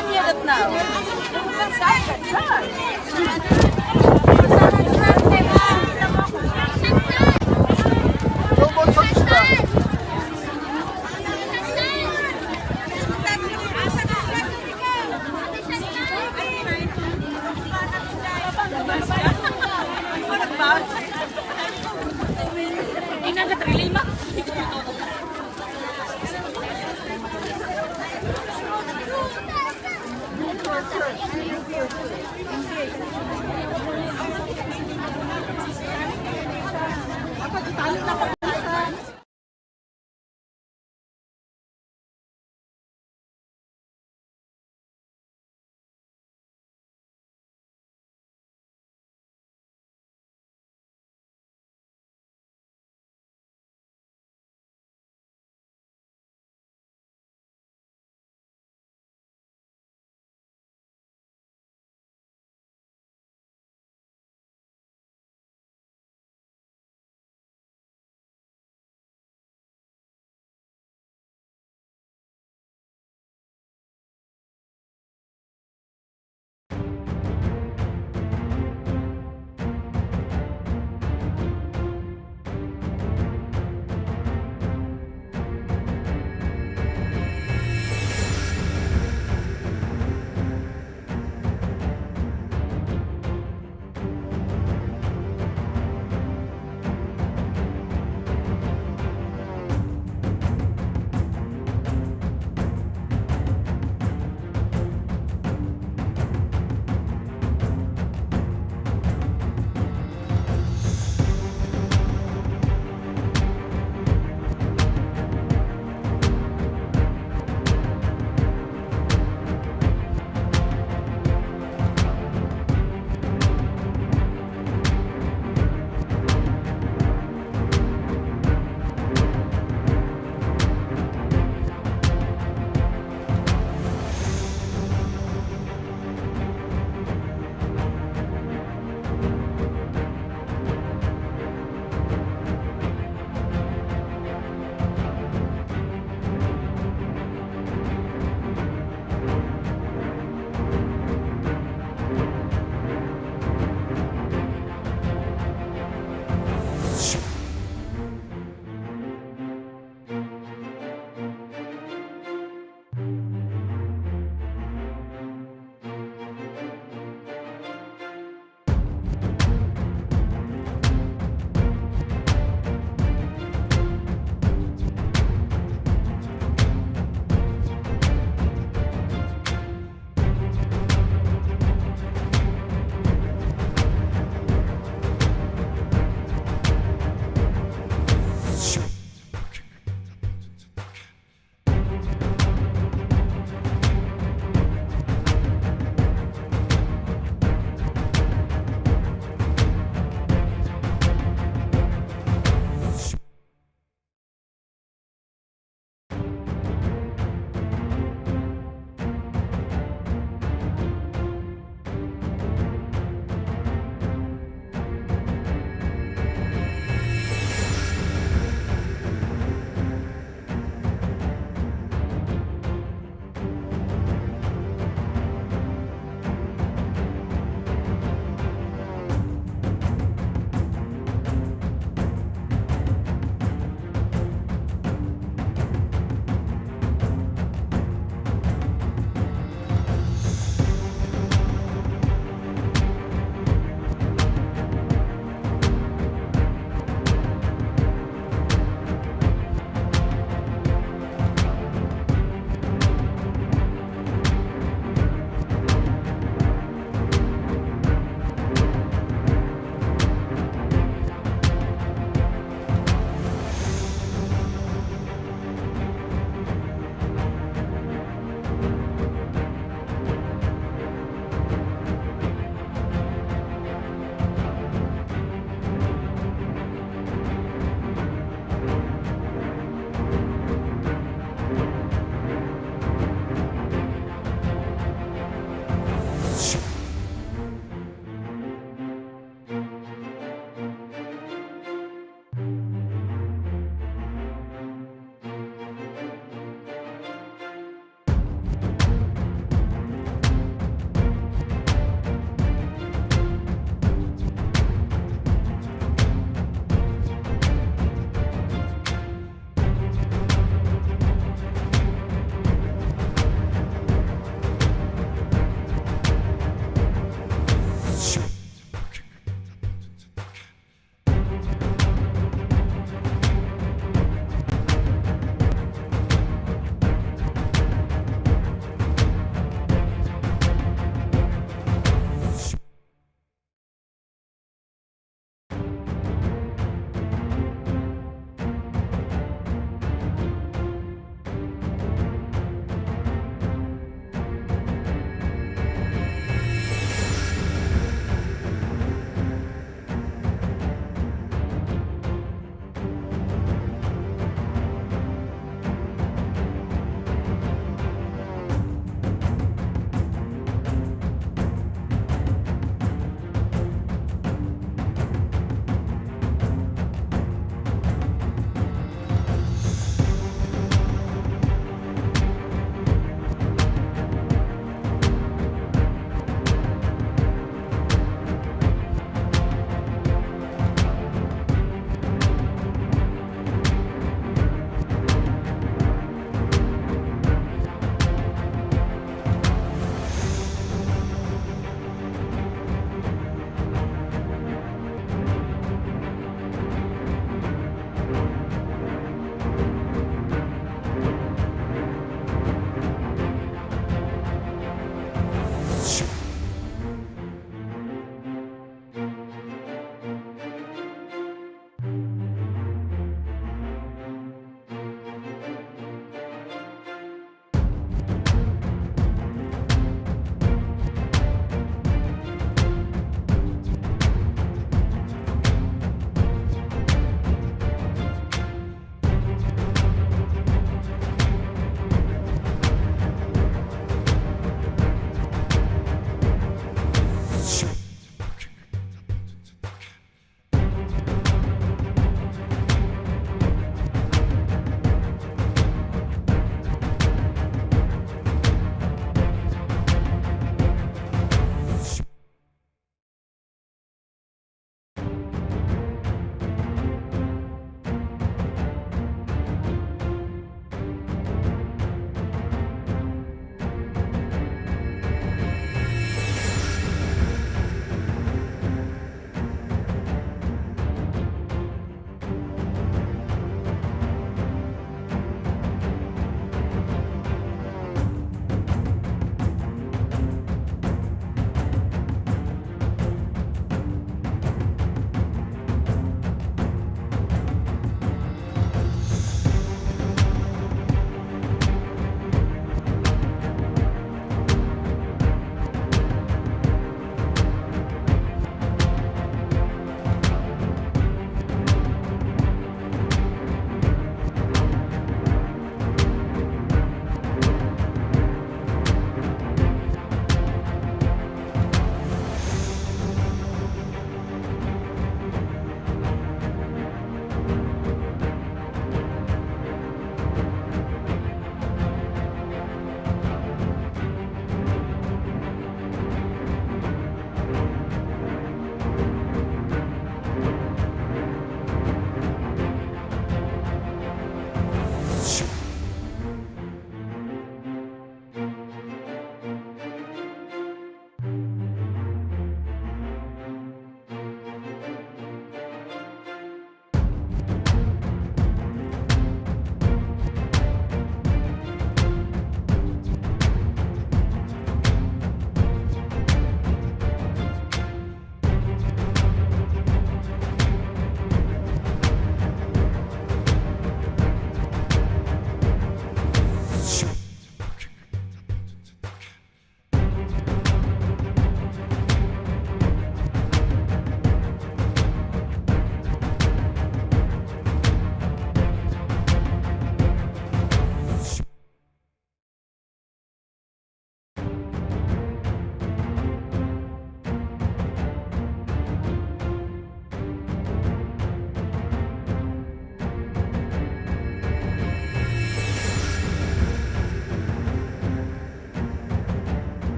don't hear it now. Robot sa isda. Ina ka 3 lima.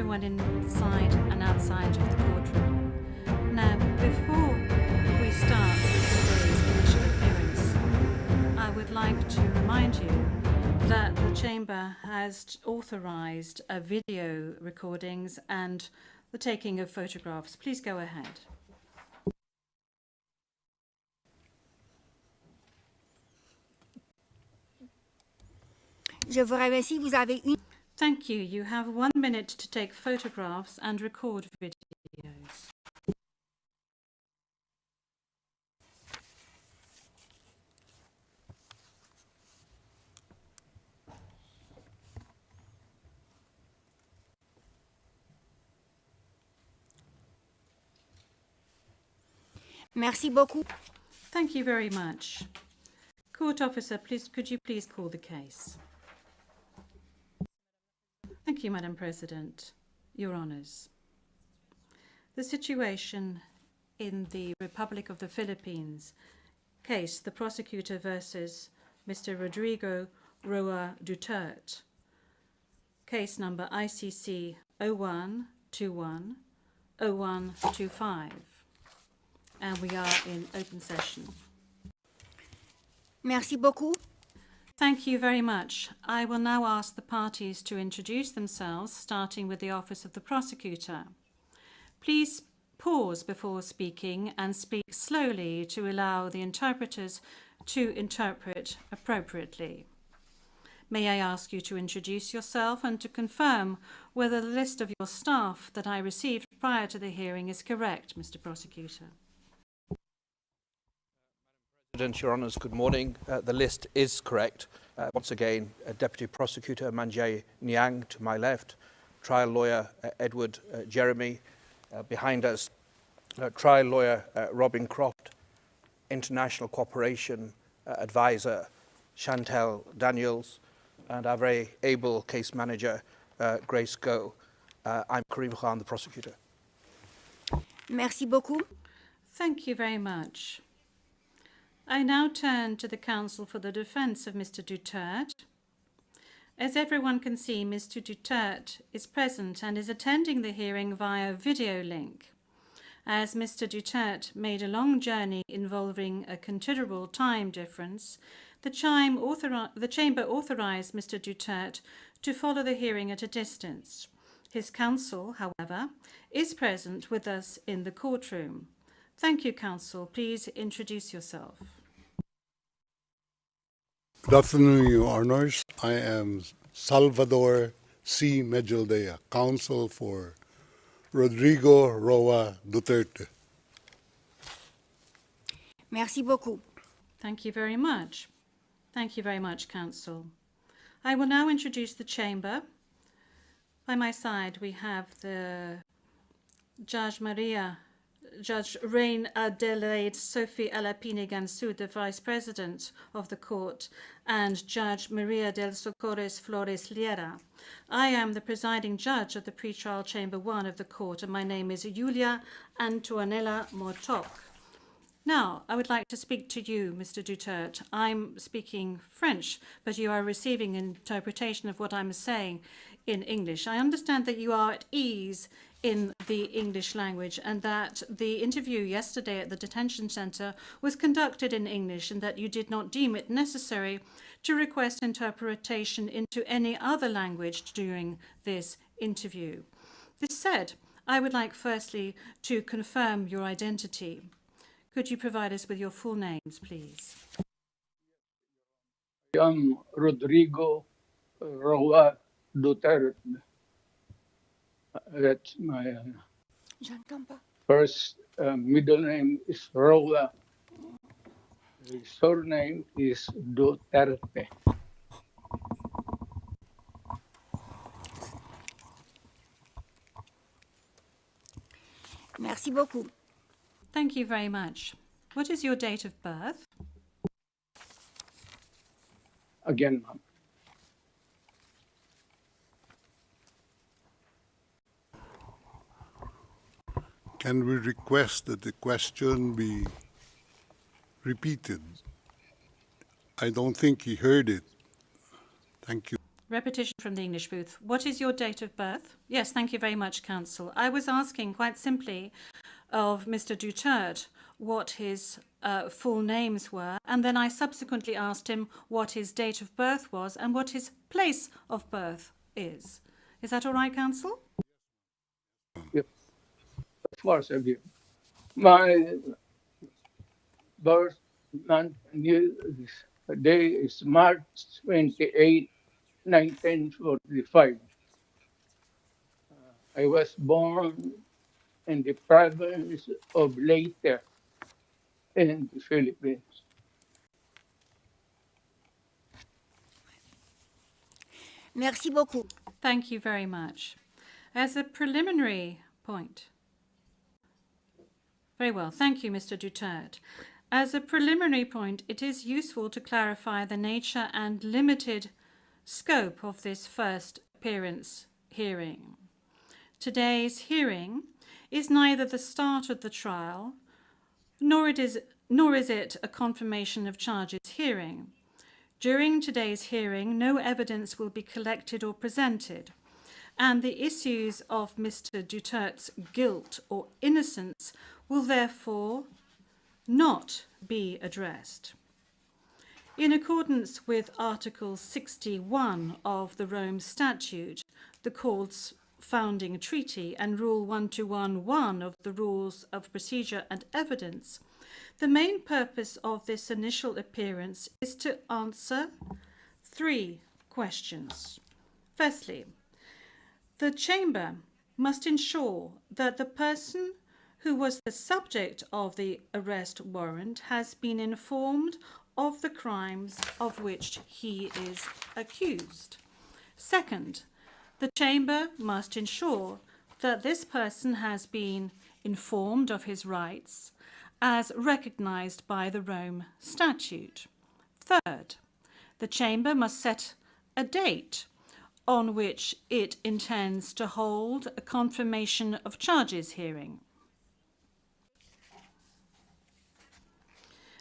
everyone inside and outside of the courtroom. Now, before we start today's initial appearance, I would like to remind you that the Chamber has authorized video recordings and the taking of photographs. Please go ahead. Je vous remercie. Vous avez une... Thank you. You have 1 minute to take photographs and record videos. Merci beaucoup. Thank you very much. Court officer, please, could you please call the case? Thank you, Madam President. Your Honours. The situation in the Republic of the Philippines case, the prosecutor versus Mr. Rodrigo Duterte, case number ICC 0121 0125. And we are in open session. Merci beaucoup. Thank you very much. I will now ask the parties to introduce themselves, starting with the Office of the Prosecutor. Please pause before speaking and speak slowly to allow the interpreters to interpret appropriately. May I ask you to introduce yourself and to confirm whether the list of your staff that I received prior to the hearing is correct, Mr. Prosecutor? President, Your Honours, good morning. The list is correct. Once again, Deputy Prosecutor Manjay Niang to my left, trial lawyer Edward Jeremy behind us, trial lawyer Robin Croft, international cooperation advisor Chantel Daniels, and our very able case manager Grace Go. I'm Karim Khan, the prosecutor. Merci beaucoup. Thank you very much. I now turn to the counsel for the defense of Mr. Duterte. As everyone can see, Mr. Duterte is present and is attending the hearing via video link. As Mr. Duterte made a long journey involving a considerable time difference, the Chamber authorized Mr. Duterte to follow the hearing at a distance. His counsel, however, is present with us in the courtroom. Thank you, counsel. Please introduce yourself. Good afternoon, Your Honours. I am Salvador C. Medjaldea, counsel for Rodrigo Duterte. Merci beaucoup. Thank you very much. Thank you very much, counsel. I will now introduce the chamber. By my side, we have the Judge Reine Adelaide Sophie Alapine Gansu, the Vice President of the Court, and Judge Maria del Socorres Flores Liera. I am the presiding judge of the pretrial Chamber 1 of the Court, and my name is Julia Antonella Motok. Now, I would like to speak to you, Mr. Duterte. I'm speaking French, but you are receiving interpretation of what I'm saying in English. I understand that you are at ease in the English language and that the interview yesterday at the detention center was conducted in English and that you did not deem it necessary to request interpretation into any other language during this interview. This said, I would like firstly to confirm your identity. Could you provide us with your full names, please? I am Rodrigo Duterte. That's my first middle name is Roa. The surname is Duterte. Merci beaucoup. Thank you very much. What is your date of birth? Again, Can we request that the question be repeated? I don't think he heard it. Thank you. Repetition from the English booth. What is your date of birth? Yes, thank you very much, Counsel. I was asking quite simply of Mr. Duterte what his full names were, and then I subsequently asked him what his date of birth was and what his place of birth is. Is that all right, Counsel? Yep. Of course, I will. My birth month and year day is March 28, 1945. I was born in the province of Leyte in the Philippines. Merci beaucoup. Thank you very much. As a preliminary point. Very well. Thank you, Mr. Duterte. As a preliminary point, it is useful to clarify the nature and limited scope of this first appearance hearing. Today's hearing is neither the start of the trial, nor is it a confirmation of charges hearing. During today's hearing, no evidence will be collected or presented, and the issues of Mr. Duterte's guilt or innocence will therefore not be addressed. In accordance with Article 61 of the Rome Statute, the Court's founding treaty, and Rule 1211 of the Rules of Procedure and Evidence, the main purpose of this initial appearance is to answer 3 questions. Firstly, the Chamber must ensure that the person who was the subject of the arrest warrant has been informed of the crimes of which he is accused. Second, the Chamber must ensure that this person has been informed of his rights as recognised by the Rome Statute. Third, the Chamber must set a date on which it intends to hold a confirmation of charges hearing.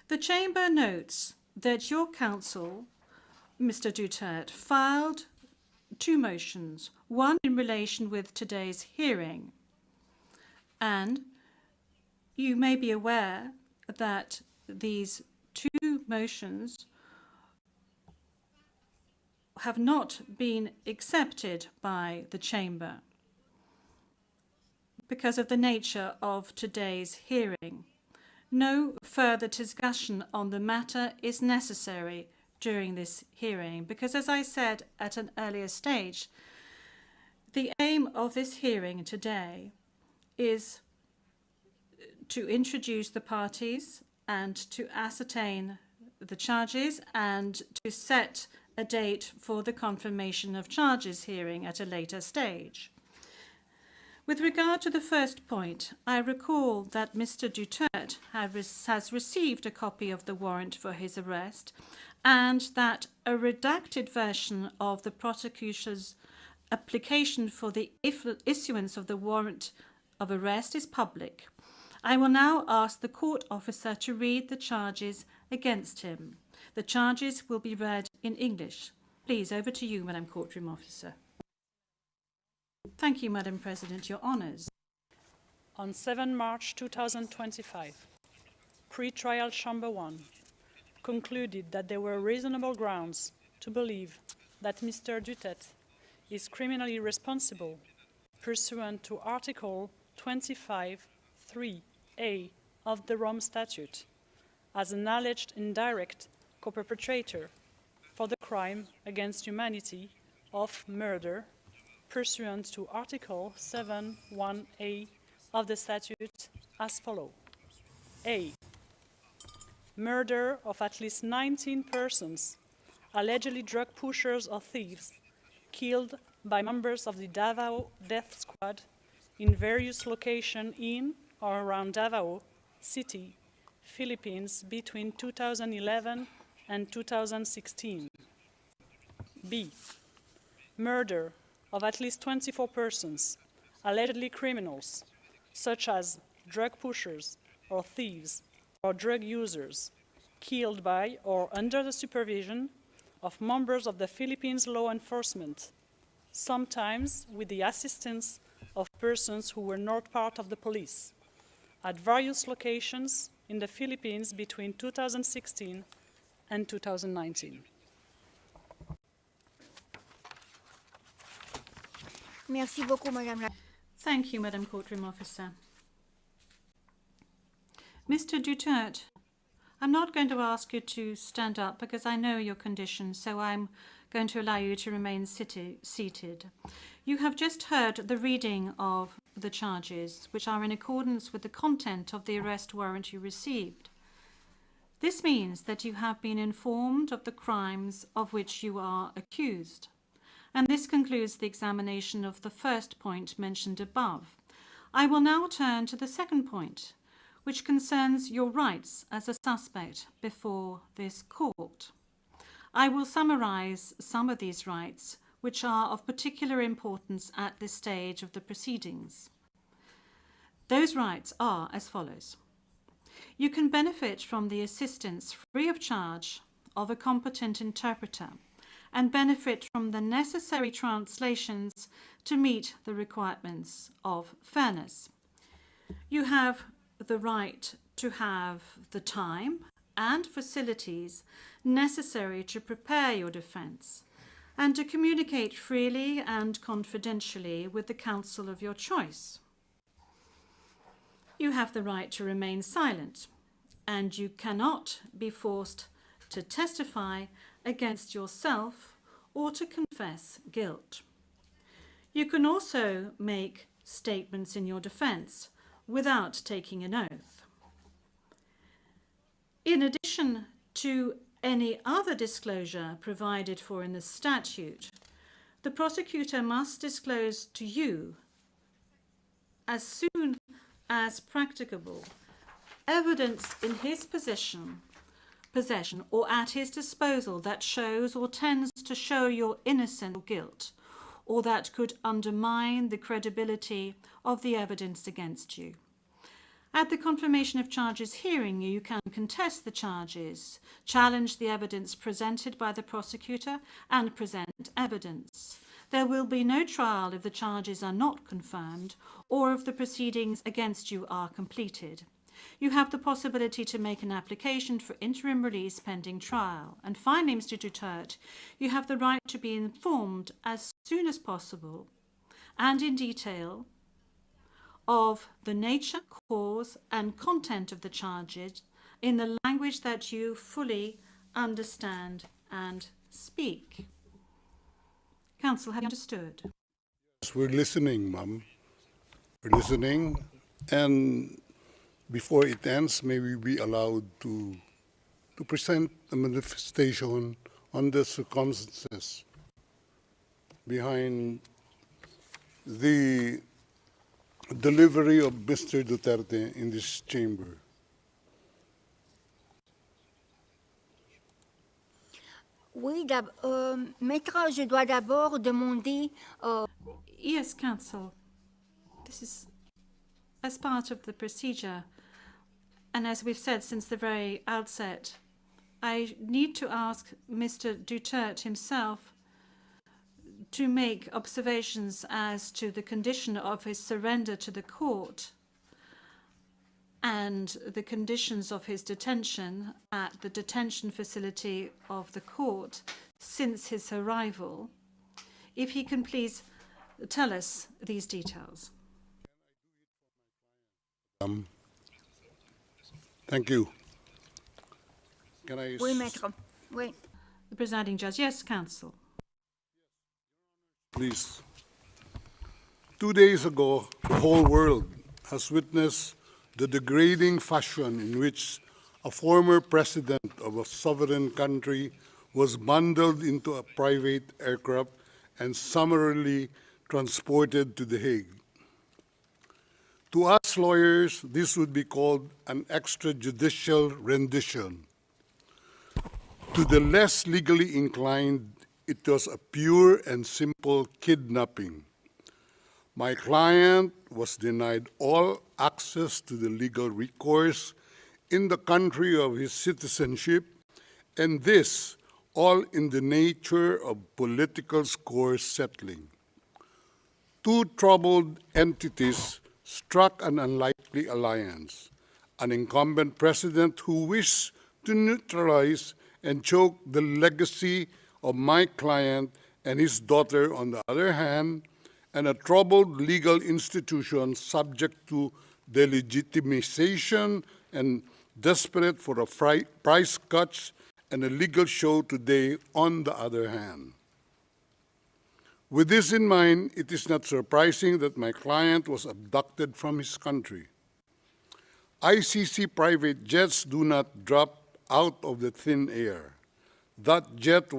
The Chamber notes that your counsel, Mr. Duterte, filed 2 motions, one in relation with today's hearing, and you may be aware that these 2 motions have not been accepted by the Chamber because of the nature of today's hearing. No further discussion on the matter is necessary during this hearing because, as I said at an earlier stage, the aim of this hearing today is to introduce the parties and to ascertain the charges and to set a date for the confirmation of charges hearing at a later stage. With regard to the first point, I recall that Mr. Duterte has received a copy of the warrant for his arrest and that a redacted version of the prosecutor's application for the issuance of the warrant of arrest is public. I will now ask the court officer to read the charges against him. The charges will be read in English. Please, over to you, Madam Courtroom Officer. Thank you, Madam President. Your honours. On 7 March 2025, Pre-Trial Chamber 1 concluded that there were reasonable grounds to believe that Mr. Duterte is criminally responsible pursuant to Article 25(3)(a) of the Rome Statute as an alleged indirect co-perpetrator for the crime against humanity of murder pursuant to Article 7(1)(a) of the statute as follows. A. Murder of at least 19 persons, allegedly drug pushers or thieves, killed by members of the Davao Death Squad in various locations in or around Davao City, Philippines between 2011 and 2016. B. Murder of at least 24 persons, allegedly criminals, such as drug pushers or thieves or drug users, killed by or under the supervision of members of the Philippines law enforcement, sometimes with the assistance of persons who were not part of the police, at various locations in the Philippines between 2016 and 2019. Merci beaucoup, Madame la... Thank you, Madam Courtroom Officer. Mr. Duterte, I'm not going to ask you to stand up because I know your condition, so I'm going to allow you to remain seated. You have just heard the reading of the charges, which are in accordance with the content of the arrest warrant you received. This means that you have been informed of the crimes of which you are accused. And this concludes the examination of the first point mentioned above. I will now turn to the second point, which concerns your rights as a suspect before this court. I will summarize some of these rights, which are of particular importance at this stage of the proceedings. Those rights are as follows. You can benefit from the assistance free of charge of a competent interpreter and benefit from the necessary translations to meet the requirements of fairness. You have the right to have the time and facilities necessary to prepare your defense and to communicate freely and confidentially with the counsel of your choice. You have the right to remain silent, and you cannot be forced to testify against yourself or to confess guilt. You can also make statements in your defense without taking an oath. In addition to any other disclosure provided for in the statute, the prosecutor must disclose to you, as soon as practicable, evidence in his possession or at his disposal that shows or tends to show your innocence or guilt, or that could undermine the credibility of the evidence against you. At the confirmation of charges hearing, you can contest the charges, challenge the evidence presented by the prosecutor, and present evidence. There will be no trial if the charges are not confirmed or if the proceedings against you are completed. You have the possibility to make an application for interim release pending trial. And finally, Mr. Duterte, you have the right to be informed as soon as possible and in detail of the nature, cause, and content of the charges in the language that you fully understand and speak. Counsel, have you understood? Yes, we're listening, ma'am. We're listening, and before it ends, may we be allowed to present a manifestation on the circumstances behind the delivery of Mr. Duterte in this chamber. Oui, Maître, je dois d'abord demander... Yes, counsel. This is as part of the procedure. And as we've said since the very outset, I need to ask Mr. Duterte himself to make observations as to the condition of his surrender to the court and the conditions of his detention at the detention facility of the court since his arrival. If he can please tell us these details. Thank you. Can I... Oui, Maître. Oui. The presiding judge. Yes, counsel. Please. 2 days ago, the whole world has witnessed the degrading fashion in which a former president of a sovereign country was bundled into a private aircraft and summarily transported to The Hague. To us lawyers, this would be called an extrajudicial rendition. To the less legally inclined, it was a pure and simple kidnapping. My client was denied all access to the legal recourse in the country of his citizenship, and this all in the nature of political score settling. Two troubled entities struck an unlikely alliance, an incumbent president who wished to neutralize and choke the legacy of my client and his daughter on the other hand, and a troubled legal institution subject to delegitimization and desperate for a price cuts and a legal show today on the other hand. With this in mind, it is not surprising that my client was abducted from his country. ICC private jets do not drop out of the thin air. That jet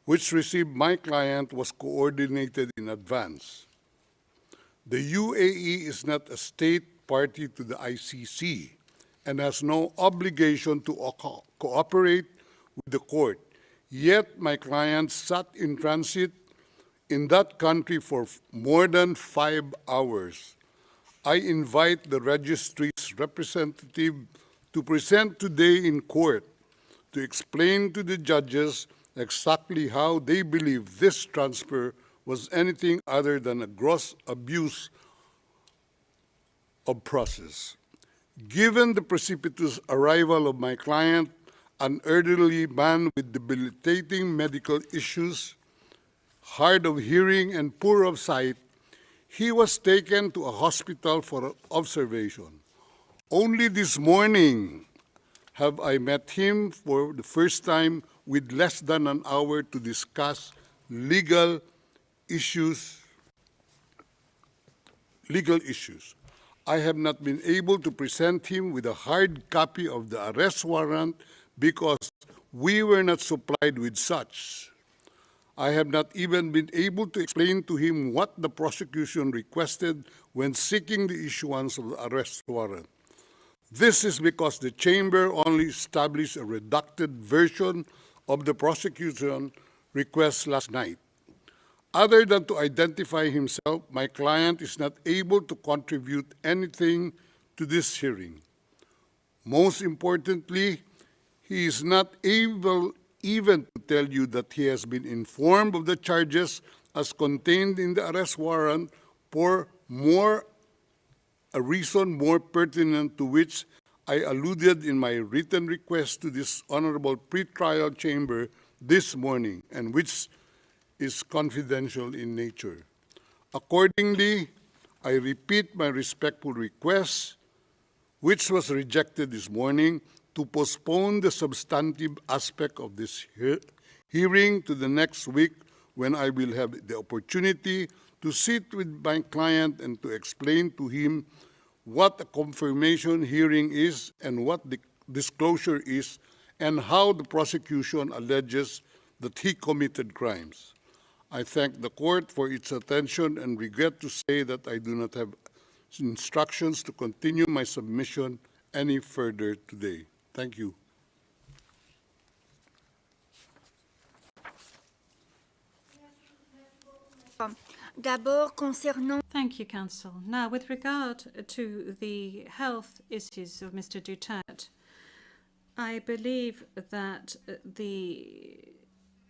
which received my client was coordinated in advance. The UAE is not a state party to the ICC and has no obligation to cooperate with the court. Yet my client sat in transit in that country for more than 5 hours. I invite the registry's representative to present today in court to explain to the judges exactly how they believe this transfer was anything other than a gross abuse of process. Given the precipitous arrival of my client, an elderly man with debilitating medical issues, hard of hearing and poor of sight, he was taken to a hospital for observation. Only this morning have I met him for the first time with less than an hour to discuss legal issues. I have not been able to present him with a hard copy of the arrest warrant because we were not supplied with such. I have not even been able to explain to him what the prosecution requested when seeking the issuance of the arrest warrant. This is because the chamber only established a redacted version of the prosecution request last night. Other than to identify himself, my client is not able to contribute anything to this hearing. Most importantly, he is not able even to tell you that he has been informed of the charges as contained in the arrest warrant for a reason more pertinent to which I alluded in my written request to this honorable pretrial chamber this morning, and which is confidential in nature. Accordingly, I repeat my respectful request, which was rejected this morning, to postpone the substantive aspect of this hearing to the next week, when I will have the opportunity to sit with my client and to explain to him what a confirmation hearing is and what the disclosure is, and how the prosecution alleges that he committed crimes. I thank the court for its attention and regret to say that I do not have instructions to continue my submission any further today. Thank you. D'abord, concernant Thank you, Counsel. Now, with regard to the health issues of Mr. Duterte, I believe that the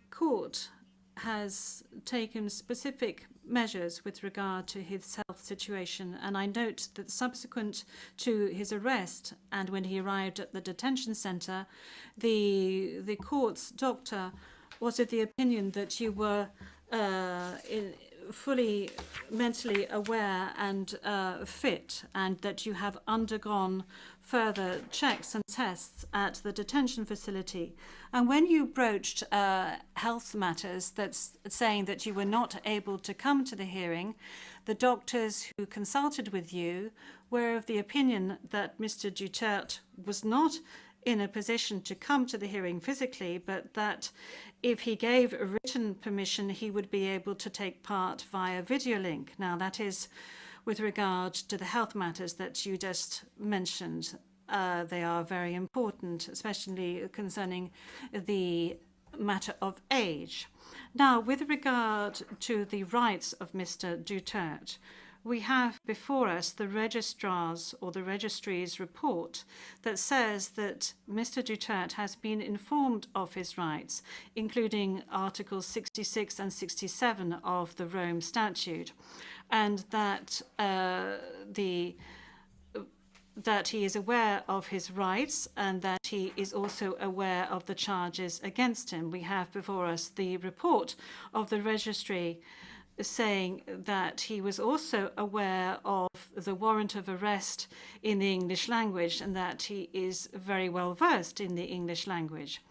court has taken specific measures with regard to his health situation, and I note that subsequent to his arrest and when he arrived at the detention center, the court's doctor was of the opinion that you were fully mentally aware and fit, and that you have undergone further checks and tests at the detention facility. And when you broached health matters, that's saying that you were not able to come to the hearing, the doctors who consulted with you were of the opinion that Mr. Duterte was not in a position to come to the hearing physically, but that if he gave a written permission, he would be able to take part via video link. Now, that is with regard to the health matters that you just mentioned. They are very important, especially concerning the matter of age. Now, with regard to the rights of Mr. Duterte, we have before us the registrar's or the registry's report that says that Mr. Duterte has been informed of his rights, including Articles 66 and 67 of the Rome Statute, and that that he is aware of his rights and that he is also aware of the charges against him. We have before us the report of the registry saying that he was also aware of the warrant of arrest in the English language and that he is very well versed in the English language.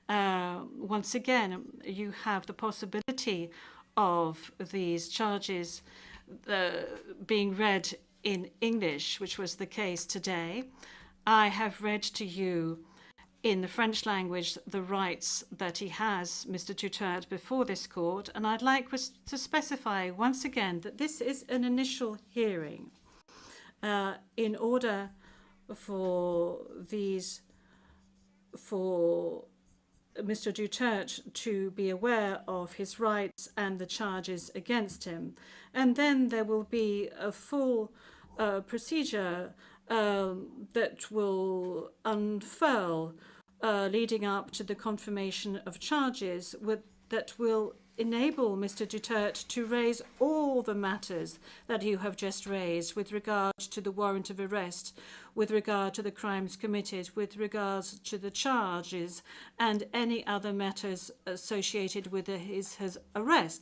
Once again, you have the possibility of these charges being read in English, which was the case today. I have read to you in the French language the rights that he has, Mr. Duterte, before this court, and I'd like to specify once again that this is an initial hearing in order for Mr. Duterte to be aware of his rights and the charges against him. And then there will be a full procedure that will unfurl leading up to the confirmation of charges that will enable Mr. Duterte to raise all the matters that you have just raised with regard to the warrant of arrest, with regard to the crimes committed, with regards to the charges, and any other matters associated with his arrest,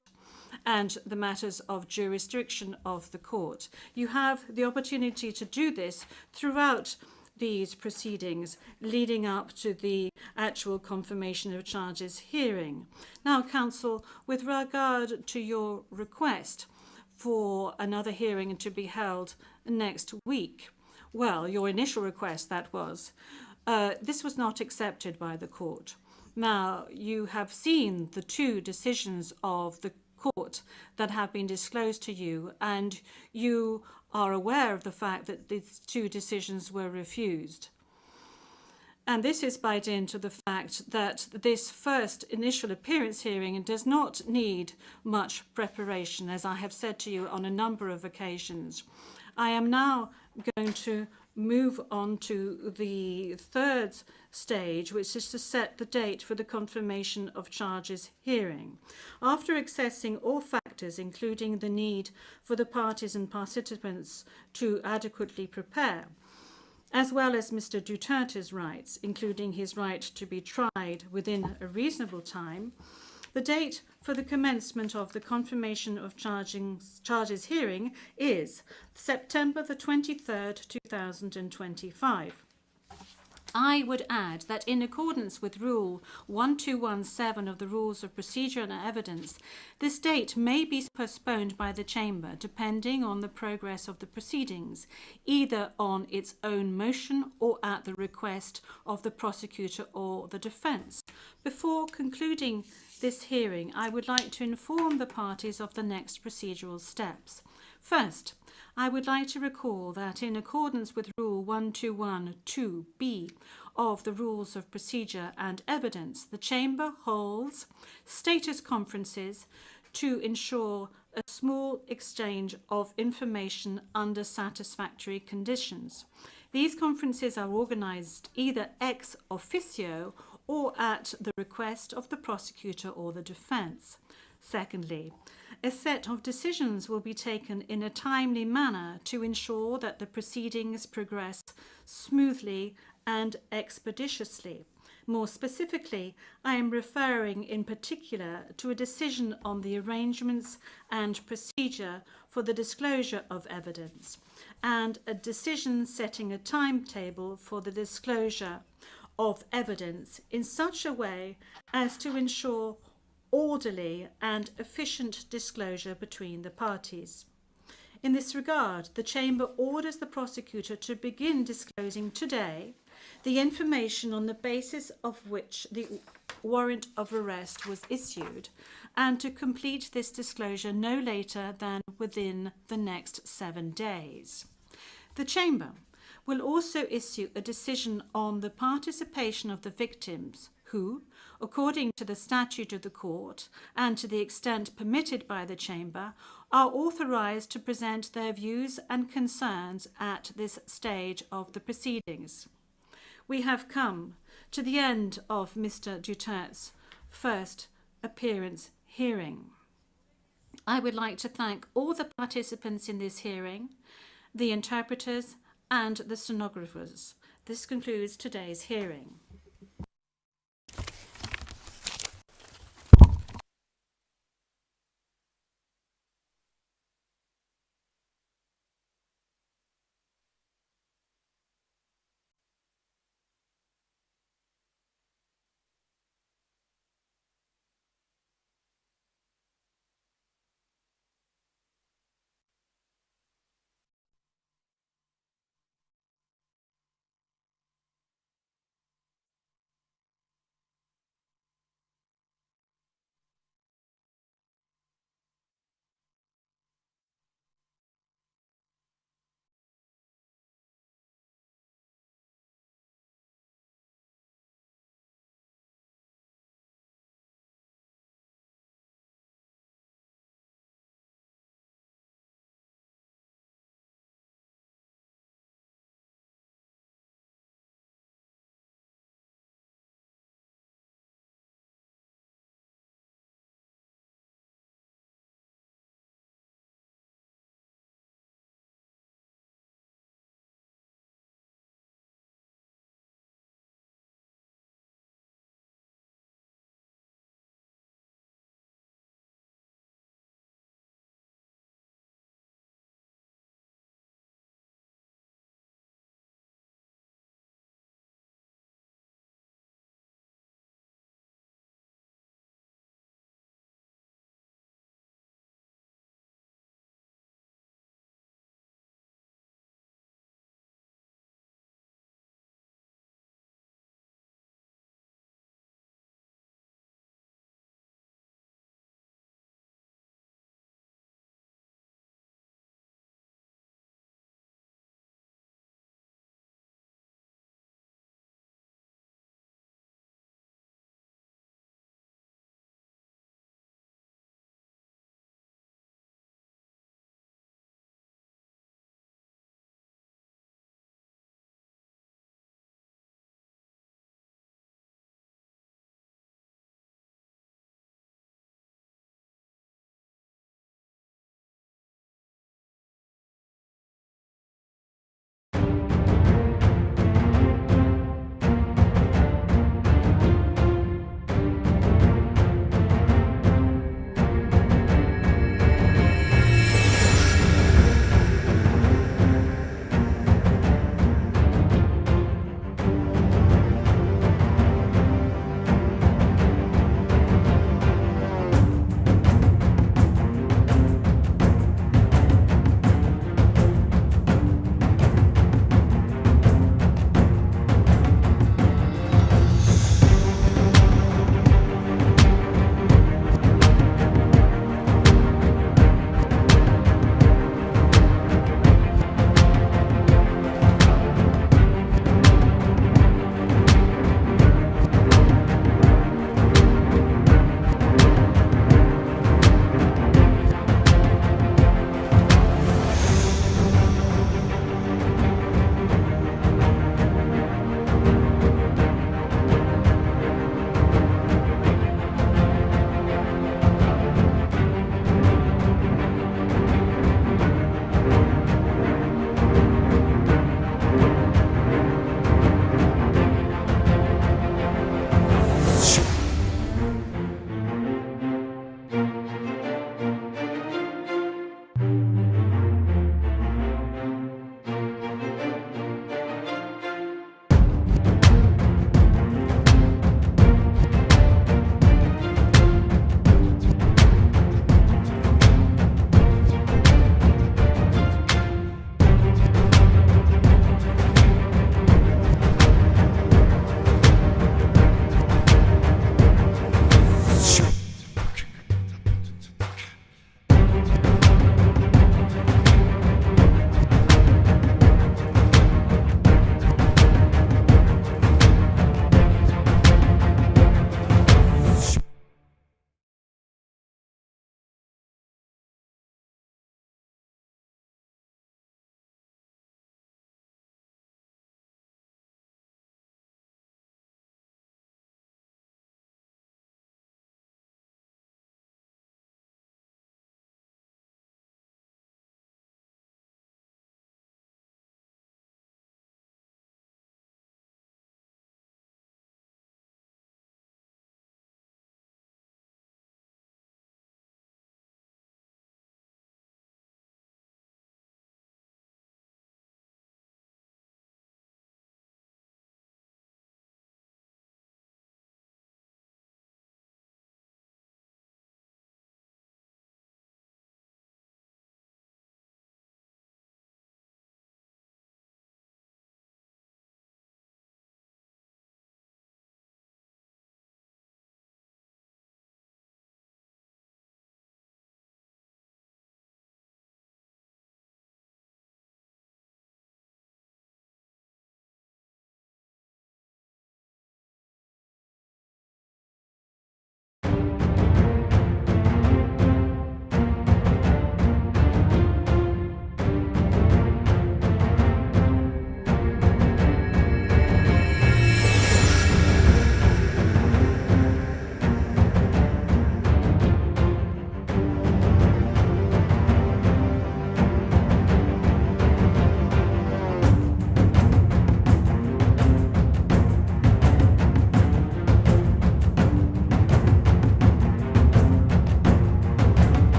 and the matters of jurisdiction of the court. You have the opportunity to do this throughout these proceedings leading up to the actual confirmation of charges hearing. Now, counsel, with regard to your request for another hearing to be held next week, well, your initial request, that was, this was not accepted by the court. Now, you have seen the two decisions of the court that have been disclosed to you, and you are aware of the fact that these two decisions were refused. And this is by dint of the fact that this first initial appearance hearing does not need much preparation, as I have said to you on a number of occasions. I am now going to move on to the third stage, which is to set the date for the confirmation of charges hearing. After assessing all factors, including the need for the parties and participants to adequately prepare, as well as Mr. Duterte's rights, including his right to be tried within a reasonable time, the date for the commencement of the confirmation of charges hearing is September the 23rd, 2025. I would add that in accordance with Rule 1217 of the Rules of Procedure and Evidence, this date may be postponed by the Chamber depending on the progress of the proceedings, either on its own motion or at the request of the prosecutor or the defence. Before concluding this hearing, I would like to inform the parties of the next procedural steps. First, I would like to recall that in accordance with Rule 1212B of the Rules of Procedure and Evidence, the Chamber holds status conferences to ensure a small exchange of information under satisfactory conditions. These conferences are organised either ex officio or at the request of the prosecutor or the defence. Secondly, a set of decisions will be taken in a timely manner to ensure that the proceedings progress smoothly and expeditiously. More specifically, I am referring in particular to a decision on the arrangements and procedure for the disclosure of evidence, and a decision setting a timetable for the disclosure of evidence in such a way as to ensure orderly and efficient disclosure between the parties. In this regard, the Chamber orders the prosecutor to begin disclosing today the information on the basis of which the warrant of arrest was issued, and to complete this disclosure no later than within the next 7 days. The Chamber will also issue a decision on the participation of the victims who, according to the statute of the court and to the extent permitted by the Chamber, are authorised to present their views and concerns at this stage of the proceedings. We have come to the end of Mr. Duterte's first appearance hearing. I would like to thank all the participants in this hearing, the interpreters and the stenographers. This concludes today's hearing.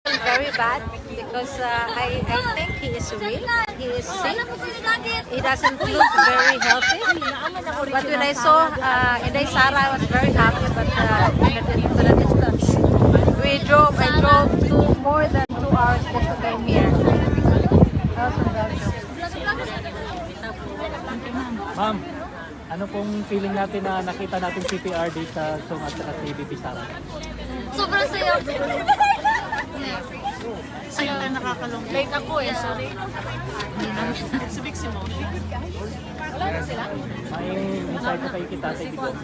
Very bad because I think he is weak, he is sick, he doesn't look very healthy. But when I saw Inday Sara, I was very happy, but for the distance. I drove more than 2 hours just to come here. I was in Belgium. Ma'am, ano pong feeling natin na nakita natin CPR dito sa Song at saka si BP Sara? Sobrang saya. Saya na nakakalong. Late ako sorry. It's a big emotion. Wala na sila? May mensahe ko kay Kitatay Digong.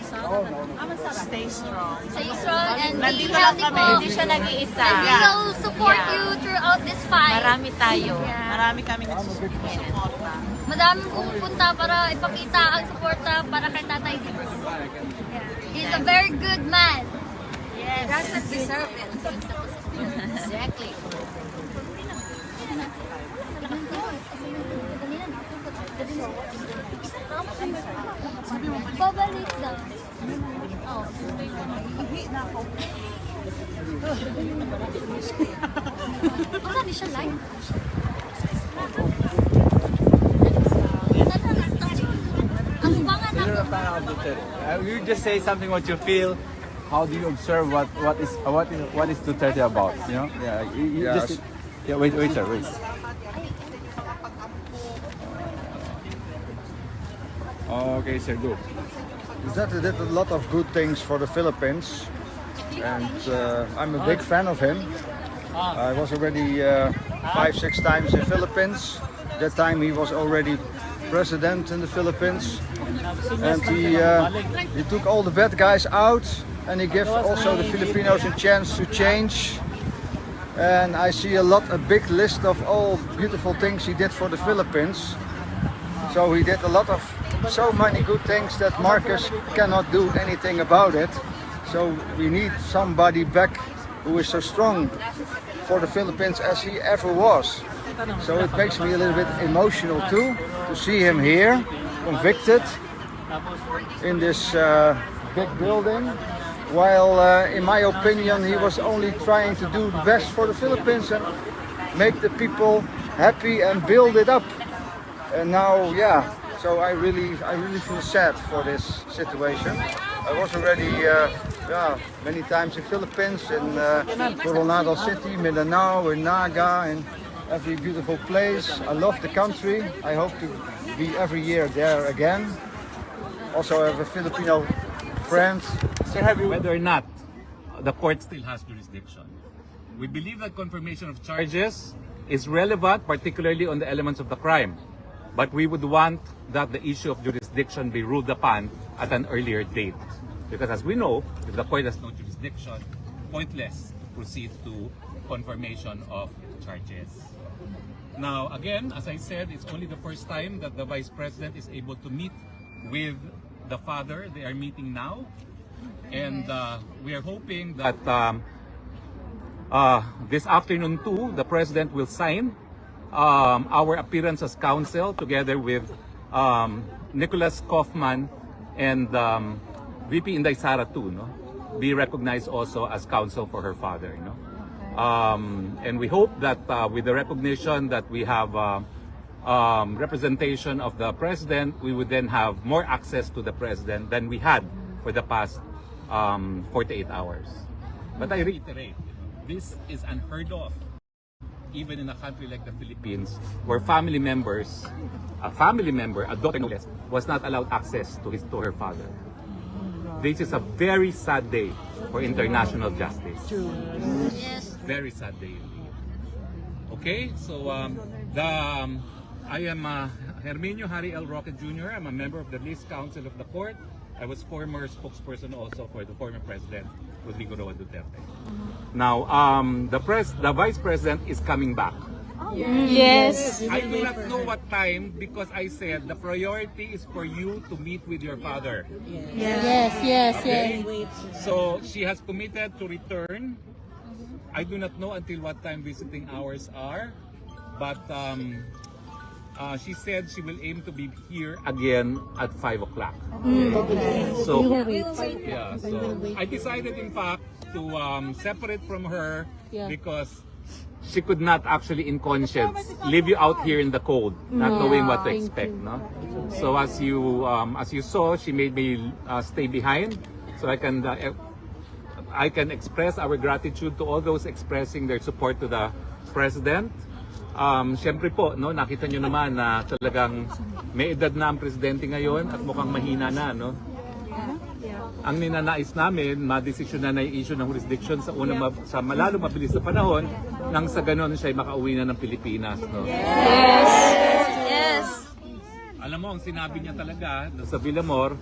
Stay strong. Stay strong and be Nandito lang healthy kami, po. hindi siya nag-iisa. And we will support you throughout this fight. Marami tayo. Marami kami nagsusuporta. Madami pumupunta para ipakita ang suporta para kay Tatay Digong. He's a very good man. He doesn't deserve it. Exactly. Babalik daw. Oh. Wala di siya live. Ang bangan You're a fan of Duterte. You just say something what you feel. How do you observe what is Duterte about? You know, you just wait, sir, wait. Okay, sir, go. Duterte did a lot of good things for the Philippines, and I'm a big fan of him. I was already 5-6 times in Philippines. That time he was already president in the Philippines, and he took all the bad guys out, and he gave also the Filipinos a chance to change. And I see a big list of all beautiful things he did for the Philippines. So he did so many good things that Marcos cannot do anything about it. So we need somebody back who is so strong for the Philippines as he ever was. So it makes me a little bit emotional too, to see him here, convicted, in this big building, while in my opinion he was only trying to do the best for the Philippines and make the people happy and build it up. And now, so I really feel sad for this situation. I was already many times in Philippines, in Coronado City, Mindanao, in Naga, and every beautiful place. I love the country. I hope to be every year there again. Also, I have a Filipino friend. Sir, whether or not the court still has jurisdiction, we believe that confirmation of charges is relevant, particularly on the elements of the crime. But we would want that the issue of jurisdiction be ruled upon at an earlier date. Because as we know, if the court has no jurisdiction, pointless to proceed to confirmation of charges. Now, again, as I said, it's only the first time that the Vice President is able to meet with the father. They are meeting now. And we are hoping that this afternoon too, the President will sign our appearance as counsel together with Nicholas Kaufman and VP Inday Sara too, no? Be recognized also as counsel for her father. No? And we hope that with the recognition that we have representation of the President, we would then have more access to the President than we had for the past 48 hours. But I reiterate, this is unheard of, even in a country like the Philippines, where family members, a daughter no less, was not allowed access to her father. This is a very sad day for international justice. Yes. Very sad day indeed. Okay, so I am Herminio Harry L. Roque Jr. I'm a member of the List Council of the Court. I was former spokesperson also for the former President, Rodrigo Duterte. Now, the Vice President is coming back. Yes. I do not know what time because I said the priority is for you to meet with your father. Yes. Okay? So she has committed to return. I do not know until what time visiting hours are, but she said she will aim to be here again at 5 o'clock. So, yeah, so I decided in fact to separate from her because she could not actually in conscience leave you out here in the cold, not knowing what to expect, no? So as you saw, she made me stay behind so I can express our gratitude to all those expressing their support to the President. Siyempre po, no, nakita nyo naman na talagang may edad na ang Presidente ngayon at mukhang mahina na, no? Ang ninanais namin, madesisyon na i-issue ng jurisdiction sa sa malalo mabilis na panahon nang sa ganon siya ay makauwi na ng Pilipinas, no? Yes! Yes! Alam mo, ang sinabi niya talaga sa Villamor,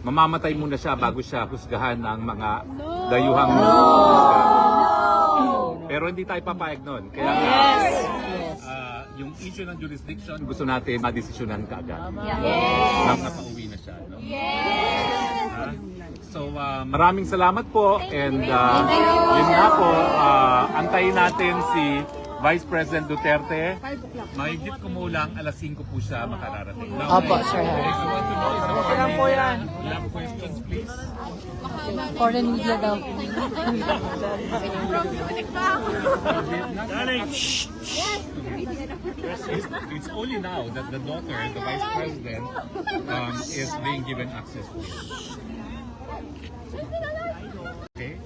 mamamatay muna siya bago siya husgahan ng mga dayuhang Pero hindi tayo papayag nun. Kaya yung issue ng jurisdiction, gusto natin madesisyonan kaagad. Nang napauwi na siya, no? So maraming salamat po and yun nga po, antayin natin si Vice President Duterte. Mahigit kumulang alas 5 po siya makararating. Opo, sir. Ilang questions, please? Foreign media daw. It's only now that the daughter, the Vice President, is being given access to it. Okay?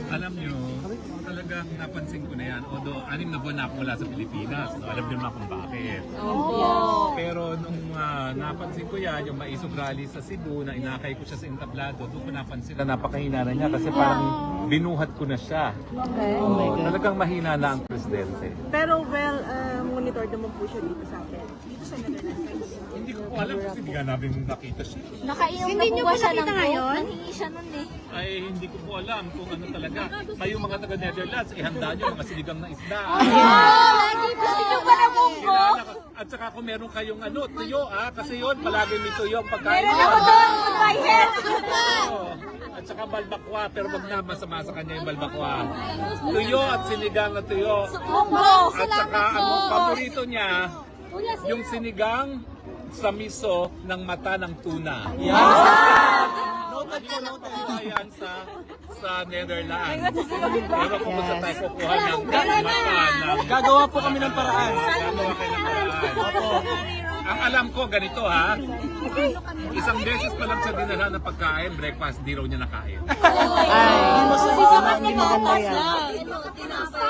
Alam nyo, talagang napansin ko na yan. Although 6 na buwan na ako wala sa Pilipinas, no? Alam nyo naman kung bakit. Pero nung napansin ko yan, yung maisog rally sa Cebu, na inakay ko siya sa entablado, doon ko napansin na napakahina na niya kasi parang binuhat ko na siya. Talagang mahina na ang Presidente. Pero monitor naman po siya dito sa atin. Dito sa Hindi ko po alam kasi hindi nga namin nakita siya. Nakainom na po ba siya ng coke? Nangingi siya nun eh. Ay, hindi ko po alam kung ano talaga. Kayo mga taga-Netherlands, ihanda nyo mga sinigang na isda. Lagi gusto nyo ba na bunggo? At saka kung meron kayong tuyo, kasi yun, palagi may tuyo ang pagkain. Meron ako doon, my head! At saka balbakwa, pero wag na masama sa kanya yung balbakwa. Tuyo at sinigang na tuyo. At saka ang paborito niya, yung sinigang sa miso ng mata ng tuna. Yan sa Netherlands. Pero kung gusto tayo kukuha ng mata ng... Gagawa po kami ng paraan. Gagawa kayo ng paraan. Ang alam ko, ganito ha, isang beses pa lang siya dinala ng pagkain, breakfast, di raw niya nakain. Hindi maganda yan.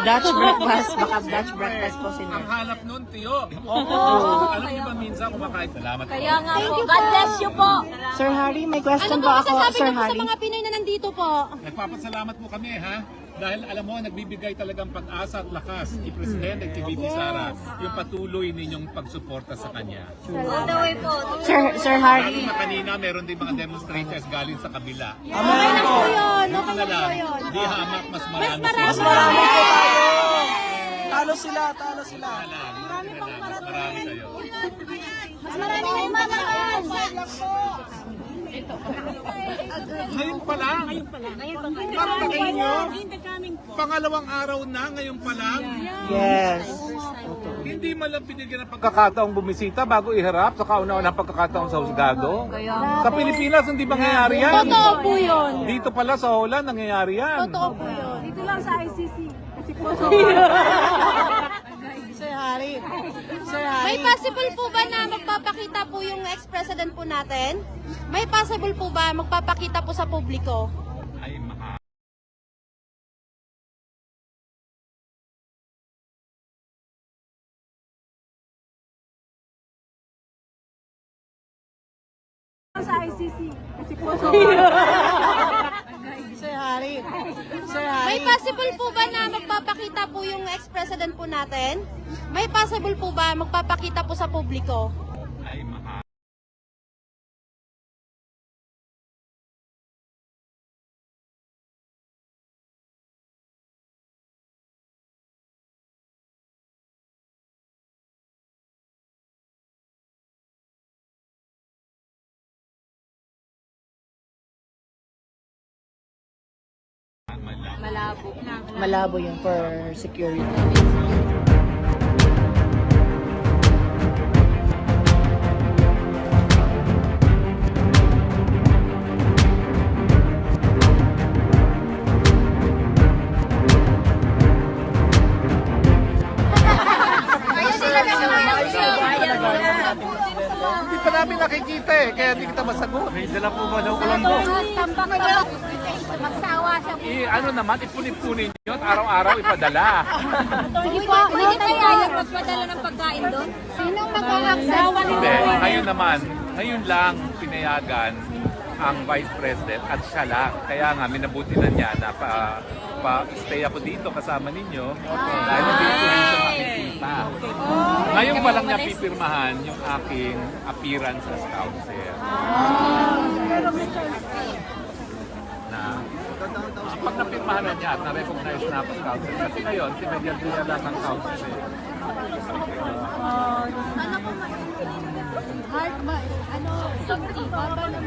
Dutch breakfast, baka Dutch breakfast po sila. Ang hanap nun, tiyo. Alam niyo ba minsan kumakain? Salamat po. Kaya nga po, God bless you po. Sir Harry, may question po ako, Sir Harry. Sa mga Pinoy na nandito po. Nagpapasalamat po kami ha. Dahil alam mo, nagbibigay talagang pag-asa at lakas ni Presidente VP Sara yung patuloy ninyong pagsuporta sa kanya. All the way po. Sir Harry. Lalo na kanina, meron din mga demonstrators galing sa kabila. Okay lang po yun. Buti na lang, di hamak, mas marami sila. Mas marami po tayo. Talo sila. Buti na lang, mas marami kayo. Mas marami na yung mamakan. Ngayon pa lang. Pagdating nyo, pangalawang araw na ngayon pa lang. Yes. Hindi man lang binigyan ng pagkakataong bumisita bago iharap sa kauna-unang pagkakataong sa husgado. Sa Pilipinas, hindi mangyayari yan. Totoo po yun. Dito pala sa Holland, nangyayari yan. Totoo po yun. Dito lang sa ICC. Sir Harry. May possible po ba na magpapakita po yung ex-president po natin? May possible po ba magpapakita po sa publiko? Ay, Sa ICC. Sir Harry. May possible po ba na magpapakita po yung ex-president po natin? May possible po ba magpapakita po sa publiko? ay, Malabo yun for security. nakikita eh, kaya hindi kita masagot. May dala po ba daw Colombo? Magsawa siya. Ano naman, ipunit-punin nyo at araw-araw ipadala. Sige po, pwede kaya yung magpadala ng pagkain doon? Sinong mag-aaksawa Hindi, ngayon lang pinayagan ang Vice President at siya lang. Kaya nga, minabuti na niya na pa-stay ako dito kasama ninyo dahil nandito rin siya makikita. Ngayon pa lang niya pipirmahan yung aking appearance as counsel. Na pag napirmahan na niya at na-recognize na ako as counsel, kasi ngayon, si Medial Dia lang ang counsel.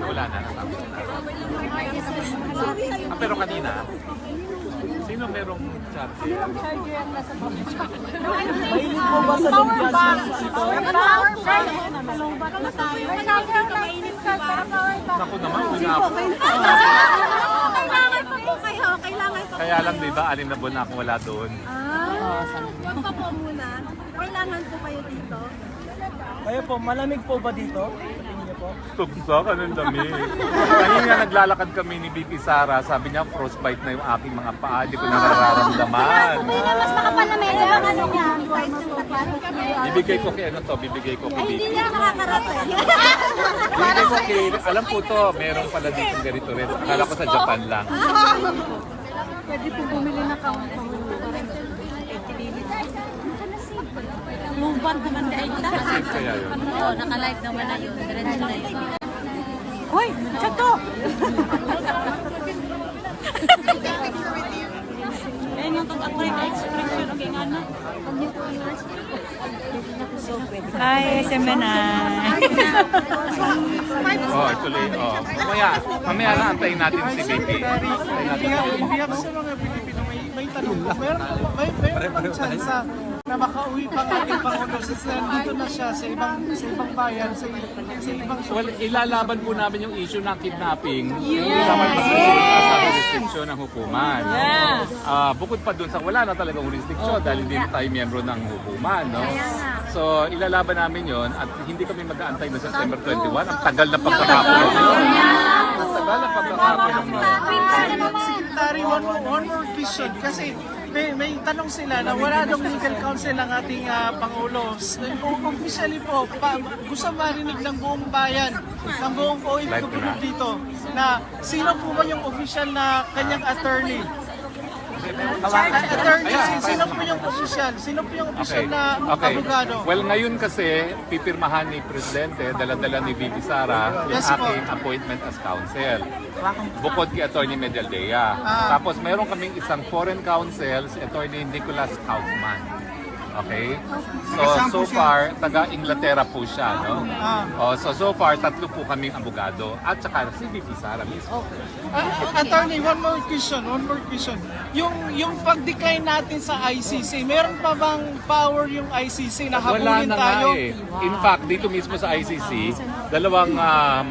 Wala na, natapos na. Pero kanina, sino merong charger? Mahilig po ba sa lumpias yung sito? Ako naman, wala ako. Kailangan pa po kayo. Kailangan pa. Kaya lang, di ba, 6 na buwan na ako wala doon. Huwag pa po muna. Kailangan po kayo dito. Kayo po, malamig po ba dito? Tingin niyo po? Tuksak, anong dami. Kanina naglalakad kami ni Bibi Sara, sabi niya frostbite na yung aking mga paa, hindi ko na nararamdaman. Mas makapalamig ang ano niya. Bibigay ko kay bibigay ko kay Hindi Bibi. niya nakakarating. Bibigay ko kay, alam po to, meron pala dito ganito rin. Akala ko sa Japan lang. Pwede po bumili na kaunti. Yung band naman dahil Safe kaya yun. Oo, naka-live naman na yun. Diretso na yun. Hoy, check to! Ayan yung pag-upgrade na expression. Okay nga na. Hi, Semenay. Ituloy. Mamaya na antayin natin si Bibi. Hindi ako sa mga Pilipino, may tanong po. Meron bang chance na makauwi pa ang ating Pangulo since nandito na siya sa ibang bayan, sa ibang... Well, ilalaban po namin yung issue ng kidnapping. Hindi naman masusunod sa jurisdiction ng hukuman. Bukod pa dun sa wala na talagang jurisdiction dahil hindi na tayo miyembro ng hukuman. No? So, ilalaban namin yon at hindi kami mag-aantay na September 21. Ang tagal na pagkakapon. Ang tagal na pagkakapon. Secretary, one more question. Kasi may tanong sila na wala dong legal counsel ang ating Pangulo. Officially po, gusto marinig ng buong bayan, ng buong OFW dito, na sino po ba yung official na kanyang attorney? Attorney, sino po yung official? Sino po yung official na abogado? Well, ngayon kasi, pipirmahan ni Presidente, dala-dala ni Bibi Sara, yung aking appointment as counsel. Bukod kay Attorney Medial Dea. Tapos meron kaming isang foreign counsel, si Attorney Nicholas Kaufman. Okay? So far, taga-Inglaterra po siya, no? So far, 3 po kaming abogado at saka si Bibi Sara mismo. Attorney, one more question. Yung pag-decline natin sa ICC, meron pa bang power yung ICC na habulin tayo? Wala na nga eh. In fact, dito mismo sa ICC, 2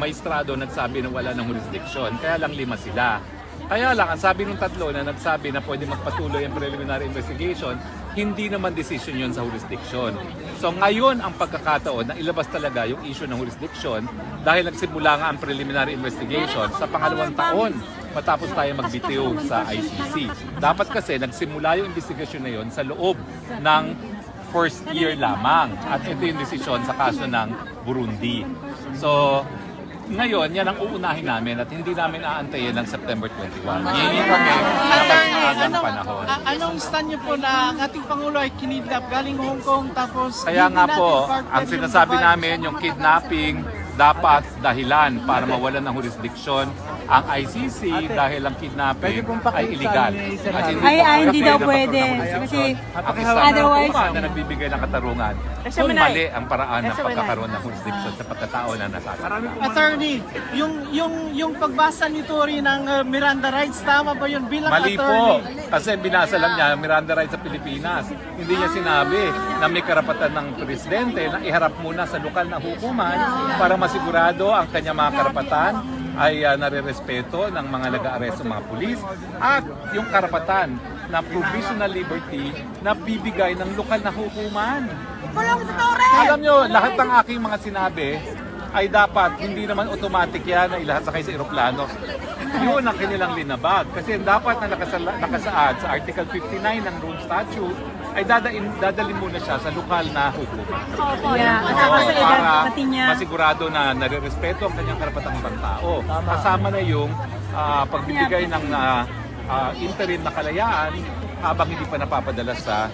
maestrado nagsabi na wala ng jurisdiction, kaya lang 5 sila. Kaya lang, ang sabi ng 3 na nagsabi na pwede magpatuloy ang preliminary investigation, hindi naman decision yun sa jurisdiction. So ngayon ang pagkakataon na ilabas talaga yung issue ng jurisdiction dahil nagsimula nga ang preliminary investigation sa 2nd taon matapos tayo magbitiw sa ICC. Dapat kasi nagsimula yung investigation na yun sa loob ng 1st year lamang at ito yung desisyon sa kaso ng Burundi. So ngayon, yan ang uunahin namin at hindi namin aantayin ng September 21. Hindi kami napag-aagang panahon. Anong stand niyo po na ang ating Pangulo ay kinidnap galing Hong Kong tapos... Kaya nga po, ang sinasabi namin, yung kidnapping dapat dahilan para mawalan ng jurisdiction ang ICC dahil ang kidnapping ay illegal. At hindi daw pwede. Kasi otherwise na nagbibigay ng katarungan kung mali ang paraan ng pagkakaroon ng jurisdiction sa pagkatao na nasasaktan. Attorney, yung pagbasa ni Tory ng Miranda rights, tama ba yun bilang Mali attorney? po, kasi binasa lang niya Miranda rights sa Pilipinas. Hindi niya sinabi na may karapatan ng presidente na iharap muna sa lokal na hukuman para masigurado ang kanyang mga karapatan ay nare-respeto ng mga nag-aaresto mga pulis at yung karapatan na provisional liberty na bibigay ng lokal na hukuman. Alam nyo, lahat ng aking mga sinabi ay dapat hindi naman automatic yan na ilahat sakay sa eroplano. Yun ang kanilang linabag. Kasi dapat na nakasaad sa Article 59 ng Rome Statute ay dadalhin muna siya sa lokal na hukuman. Para masigurado na nare-respeto ang kanyang karapatang ibang tao. Kasama na yung pagbibigay ng interim na kalayaan habang hindi pa napapadala sa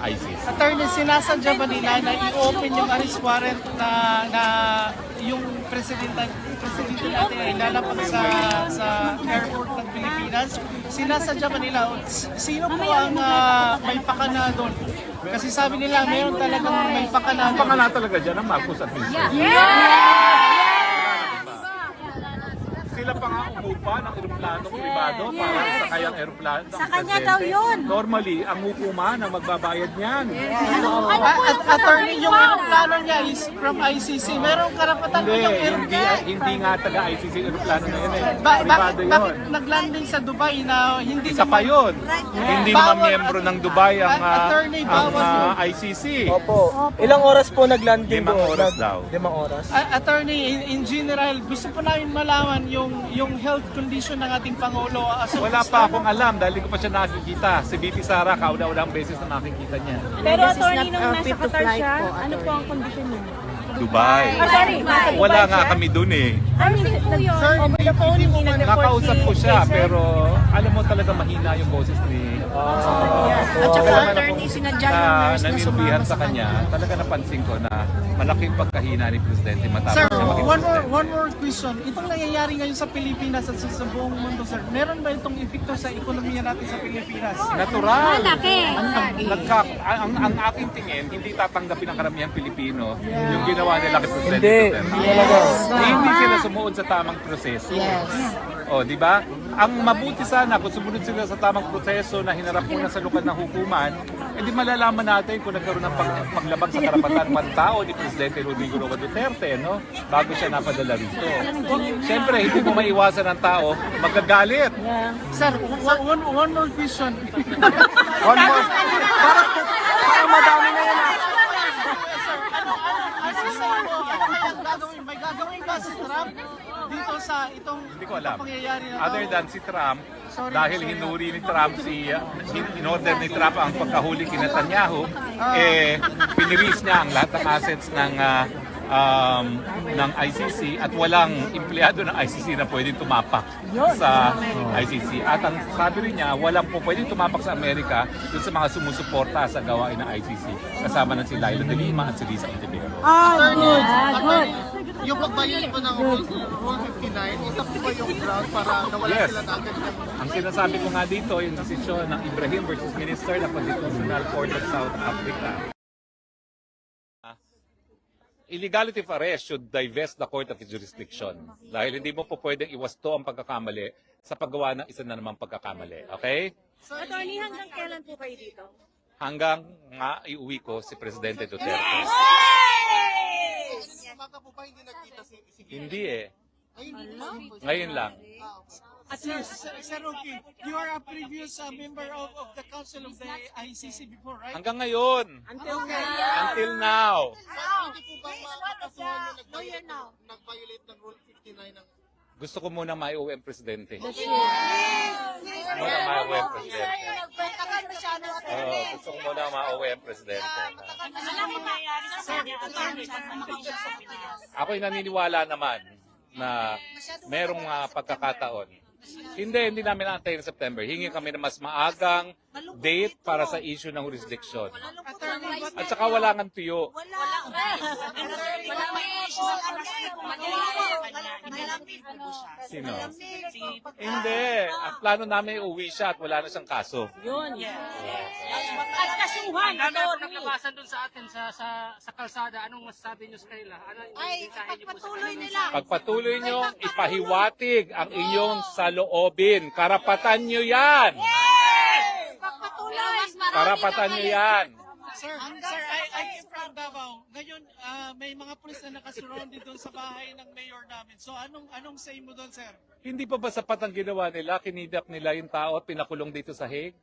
ICC. Attorney, sinasadya ba nila na i-open yung arrest warrant na yung presidente natin ay lalapag sa airport ng Pilipinas? Sinasadya ba nila? Sino po ang may pakana doon? Kasi sabi nila mayroon talagang may pakana. Ang pakana talaga dyan ang Marcos administration. Sila pa nga umupa ng eroplano privado para sa kayang eroplano. Sa kanya daw yun. Normally, ang hukuman ang magbabayad niyan. Attorney, yung eroplano niya is from ICC. Merong karapatan mo yung eroplano. Hindi nga taga-ICC eroplano na yun eh. Bakit naglanding sa Dubai na hindi isa pa yun. Hindi naman miyembro ng Dubai ang ICC. Opo. Ilang oras po naglanding doon? 5 oras daw. 5 oras. Attorney, in general, gusto po namin malaman yung health condition ng ating Pangulo. Wala pa akong alam dahil ko pa siya nakikita. Si BP Sara, kauna-unang beses na nakikita niya. Pero attorney, nung nasa Qatar siya, ano po ang kondisyon niya? Dubai. Wala nga kami dun eh. Sir, over the phone, hindi nag-report Nakausap ko siya pero alam mo talaga mahina yung boses ni At saka attorney, sinadya ng nurse na nanilbihan sa kanya. Talaga napansin ko na malaking pagkahina ni Presidente matapos Sir, siya makipagsalita. one more question. Itong nangyayari ngayon sa Pilipinas at sa buong mundo, sir, meron ba itong epekto sa ekonomiya natin sa Pilipinas? Natural. Malaki. Ang aking tingin, hindi tatanggapin ng karamihang Pilipino yung ginawa nila kay Presidente Duterte. Hindi sila sumuod sa tamang proseso. O, di ba? Ang mabuti sana kung sumunod sila sa tamang proseso na hinarap muna sa lokal ng hukuman, hindi malalaman natin kung nagkaroon ng paglabag sa karapatan ng tao ni Presidente Rodrigo Duterte, no? Bago siya napadala rito. Siyempre, hindi mo maiwasan ng tao, magagalit. Sir, one more question. One more. Parang madami na yan. May gagawin ba si Trump dito sa itong Hindi ko alam. pangyayari na Other than si Trump, dahil hinuri ni Trump in-order ni Trump ang pagkahuli kay Netanyahu, piniris niya ang lahat ng assets ng ICC at walang empleyado ng ICC na pwedeng tumapak sa ICC. At ang sabi rin niya, walang po pwedeng tumapak sa Amerika dun sa mga sumusuporta sa gawain ng ICC. Kasama na si Laila de Lima at si Risa Ontiveros. Good. Yung pagbayad po ng Rule 59, isa po ba yung ground para nawala sila na agad ng... Ang sinasabi ko nga dito, yung desisyon ng Ibrahim versus Minister ng Constitutional Court of South Africa. Illegality of arrest should divest the court of its jurisdiction. Dahil hindi mo po pwedeng iwasto ang pagkakamali sa paggawa ng isa na namang pagkakamali. Okay? Attorney, hanggang kailan po kayo dito? Hanggang nga iuwi ko si Presidente Duterte. Hindi eh. Ngayon lang. Sir, okay. You are a previous member of the Council of the ICC before, right? Hanggang ngayon. Until now. Nag-violate ng Rule 59 ng... Gusto ko muna maiuwi ang Presidente. Muna maiuwi ang Presidente. Gusto ko muna maiuwi ang Presidente. Ako'y naniniwala naman na merong pagkakataon. Hindi namin antayin ng September. Hingi kami na mas maagang date para sa issue ng jurisdiction. At saka wala nga tuyo. Sino? Hindi. Ang plano namin uwi siya at wala na siyang kaso. Yun. At kasuhan. Nakabasan doon sa atin sa kalsada. Anong masasabi niyo sa kanila? Ay, pagpatuloy nila. Pagpatuloy niyo, ipahiwatig ang inyong saloobin. Karapatan niyo yan. Pagpatuloy. Karapatan niyo yan. Sir, I came from Davao. Ngayon, may mga pulis na nakasurrounded doon sa bahay ng mayor namin. So, anong say mo doon, sir? Hindi pa ba sapat ang ginawa nila? Kinidap nila yung tao at pinakulong dito sa Hague?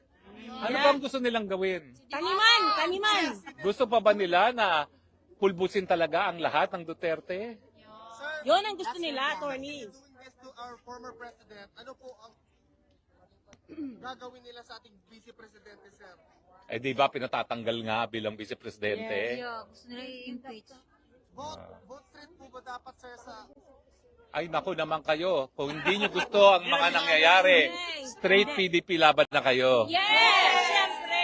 Ano bang gusto nilang gawin? Taniman. Gusto pa ba nila na pulbusin talaga ang lahat ng Duterte? Yun ang gusto nila, attorney. To our former president, ano po ang gagawin nila sa ating vice presidente, sir? Eh di ba pinatatanggal nga bilang vice presidente? Gusto nila i-impeach. Vote straight po ba dapat, sir, sa... Ay naku naman kayo, kung hindi nyo gusto ang mga nangyayari, straight PDP laban na kayo. Yes! Siyempre!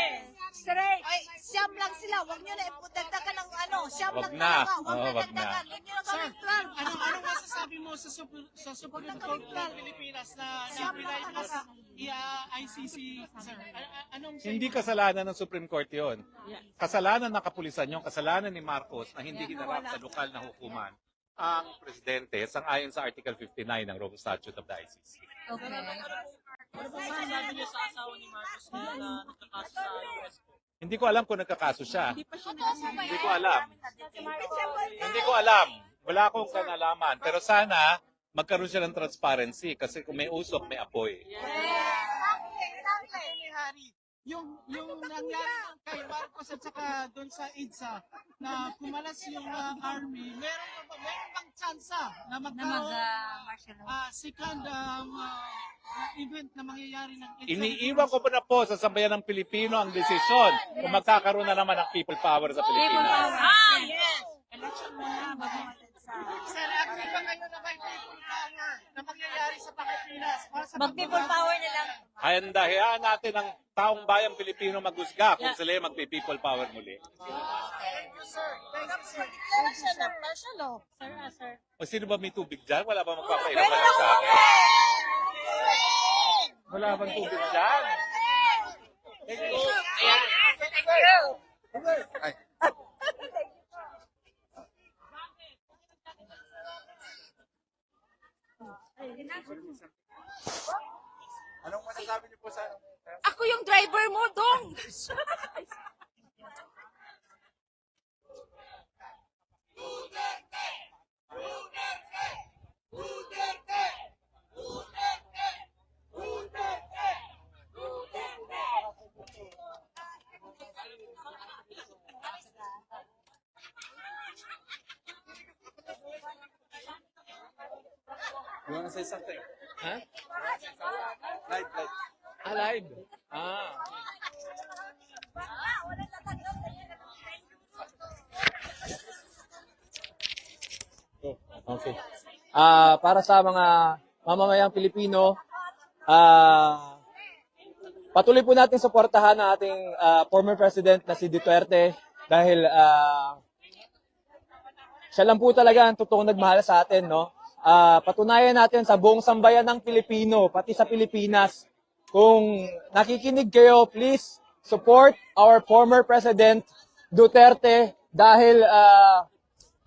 Straight. Ay, siyam lang sila. Huwag nyo na ipudagdagan ng ano. Siyam Wag lang na. talaga. Huwag Oo, na wag na. dagdagan. Huwag nyo na gawin 12. Anong masasabi mo sa Supreme Court ng Pilipinas na na-bypass ICC, sir? Anong Hindi kasalanan ng Supreme Court yon. Kasalanan ng kapulisan yung kasalanan ni Marcos na hindi hinarap sa lokal na hukuman ang presidente sang-ayon sa Article 59 ng Rome Statute of the ICC. Okay. Ano po masasabi niyo sa asawa ni Marcos na nagkakaso sa US po? Hindi ko alam kung nagkakaso siya. Hindi ko alam. Hindi ko eh. alam. Wala akong kanalaman. Pero sana magkaroon siya ng transparency kasi kung may usok, may apoy. Yung nangyari kay Marcos at saka doon sa EDSA na kumalas yung army, meron bang tsansa na magkaroon second event na mangyayari ng EDSA? Iniiwan ko po na po sa sambayan ng Pilipino ang desisyon kung magkakaroon na naman ng people power sa Pilipinas. Yes! Election mo yan. Sir, agree ba kayo na may people power na mangyayari sa Pilipinas? Mag-people power na lang. Hayaan natin ang taong bayang Pilipino maghusga kung sila mag-people power muli. Thank you, sir. Thank you, sir. Declaration ng martial law. Sir. O sino ba may tubig dyan? Wala ba magpapainom sa akin? Wala bang tubig dyan? Thank you. Thank you. Ay. Anong masasabi niyo po sa... Ako yung driver mo, Dong. You wanna say something? Huh? Live. Live. Okay. Para sa mga mamamayang Pilipino, patuloy po natin suportahan ang ating former president na si Duterte dahil siya lang po talaga ang totoong nagmahal sa atin, no? Patunayan natin sa buong sambayan ng Pilipino, pati sa Pilipinas. Kung nakikinig kayo, please support our former President Duterte dahil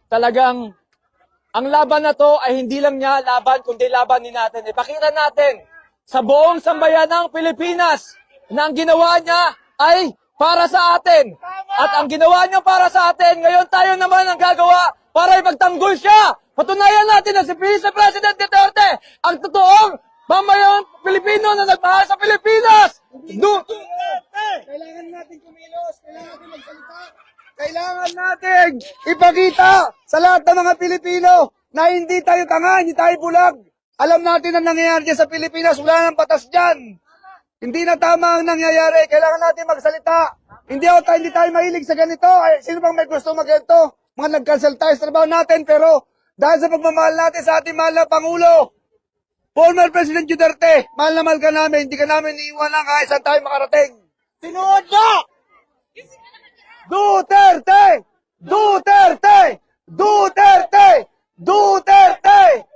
talagang ang laban na to ay hindi lang niya laban, kundi laban din natin. Ipakita natin sa buong sambayan ng Pilipinas na ang ginawa niya ay para sa atin. At ang ginawa niya para sa atin, ngayon tayo naman ang gagawa para ipagtanggol siya. Patunayan natin na si Vice President Duterte ang totoong mamayang Pilipino na nagmahal sa Pilipinas. Kailangan natin kumilos, kailangan natin magsalita, kailangan natin ipakita sa lahat ng mga Pilipino na hindi tayo tanga, hindi tayo bulag. Alam natin ang nangyayari dyan sa Pilipinas, wala nang batas dyan. Hindi na tama ang nangyayari, kailangan natin magsalita. Hindi tayo mahilig sa ganito. Ay, sino bang may gusto mag-ganito? Mga nag-cancel tayo sa trabaho natin, pero dahil sa pagmamahal natin sa ating mahal na Pangulo, former President Duterte, mahal na mahal ka namin, hindi ka namin iiwanan kahit saan tayo makarating. Sinuod mo! Duterte! Duterte! Duterte! Duterte!